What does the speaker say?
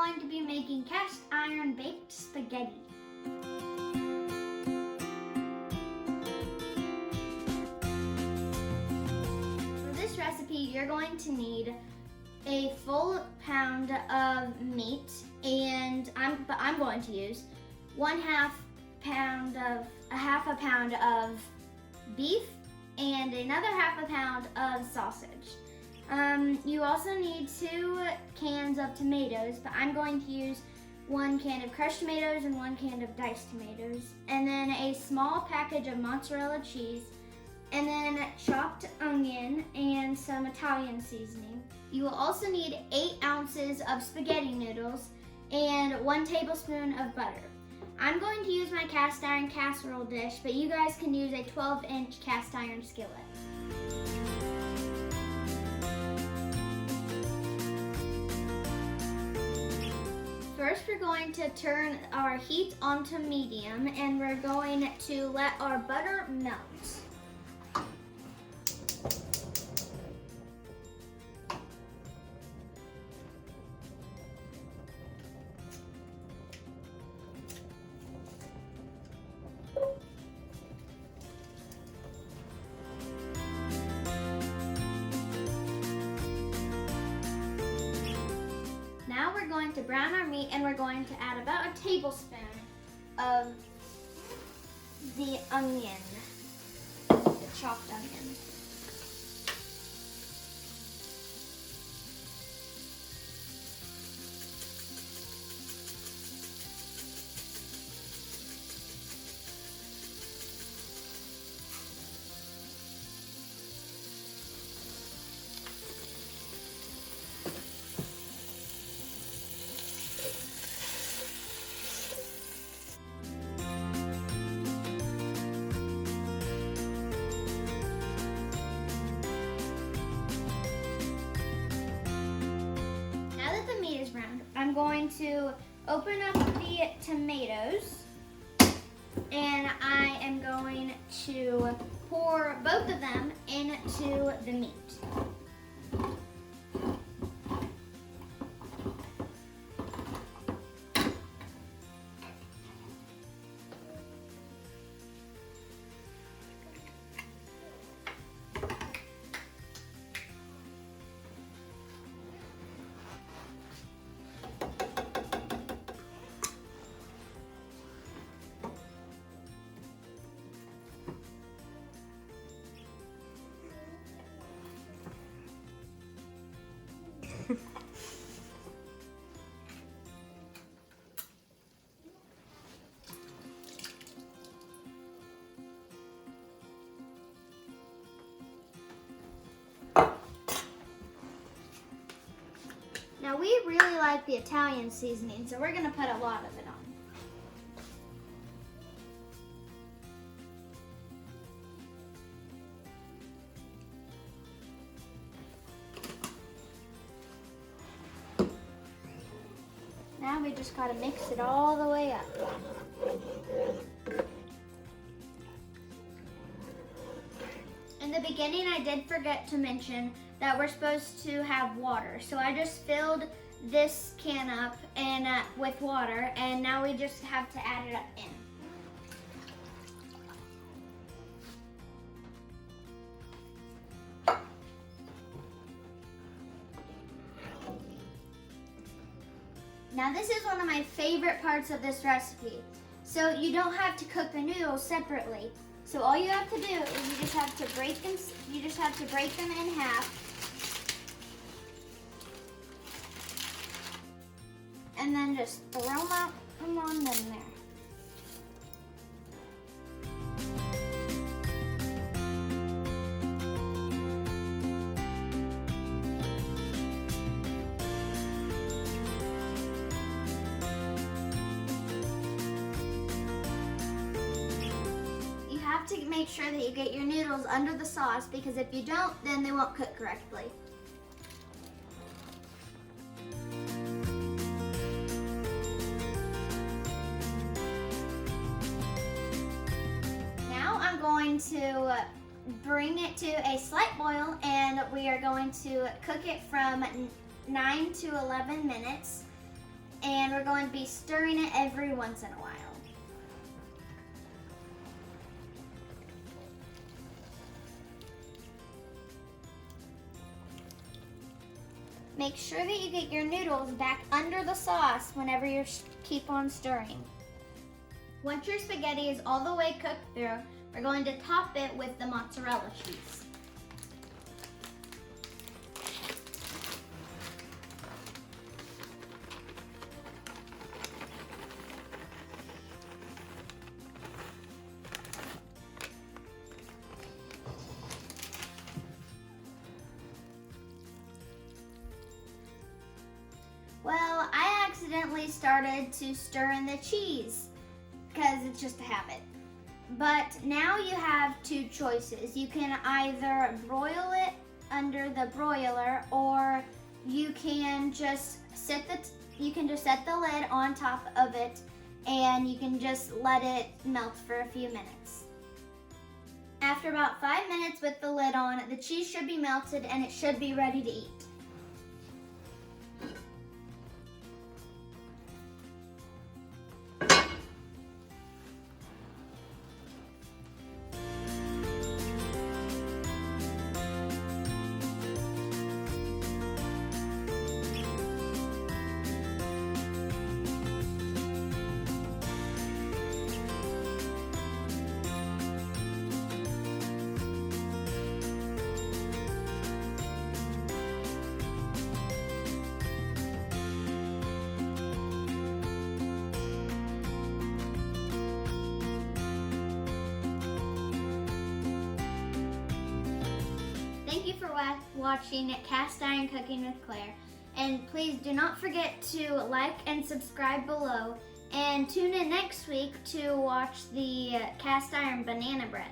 going to be making cast iron baked spaghetti. For this recipe, you're going to need a full pound of meat, and I'm going to use a half a pound of beef and another half a pound of sausage. You also need 2 cans of tomatoes, but I'm going to use 1 can of crushed tomatoes and 1 can of diced tomatoes, and then a small package of mozzarella cheese, and then chopped onion and some Italian seasoning. You will also need 8 ounces of spaghetti noodles and 1 tablespoon of butter. I'm going to use my cast iron casserole dish, but you guys can use a 12-inch cast iron skillet. First, we're going to turn our heat onto medium, and we're going to let our butter melt. Now we're going to brown our meat, and we're going to add about a tablespoon of the onion, the chopped onion. I'm going to open up the tomatoes, and I am going to pour both of them into the meat. Now we really like the Italian seasoning, so we're going to put a lot of it on. Now we just got to mix it all the way up. In the beginning, I did forget to mention that we're supposed to have water. So I just filled this can up and with water, and now we just have to add it up in. Now this is one of my favorite parts of this recipe. So you don't have to cook the noodles separately. So all you have to do is you just have to break them. You just have to break them in half, and then just throw them on in there. You have to make sure that you get your noodles under the sauce, because if you don't, then they won't cook correctly. Now I'm going to bring it to a slight boil, and we are going to cook it from 9 to 11 minutes. and we're going to be stirring it every once in a while. Make sure that you get your noodles back under the sauce whenever you keep on stirring. Once your spaghetti is all the way cooked through, we're going to top it with the mozzarella cheese. Well, I accidentally started to stir in the cheese because it's just a habit. But now you have two choices. You can either broil it under the broiler, or you can just set the lid on top of it and you can just let it melt for a few minutes. After about 5 minutes with the lid on, the cheese should be melted and it should be ready to eat. Thank you for watching Cast Iron Cooking with Claire. And please do not forget to like and subscribe below. And tune in next week to watch the cast iron banana bread.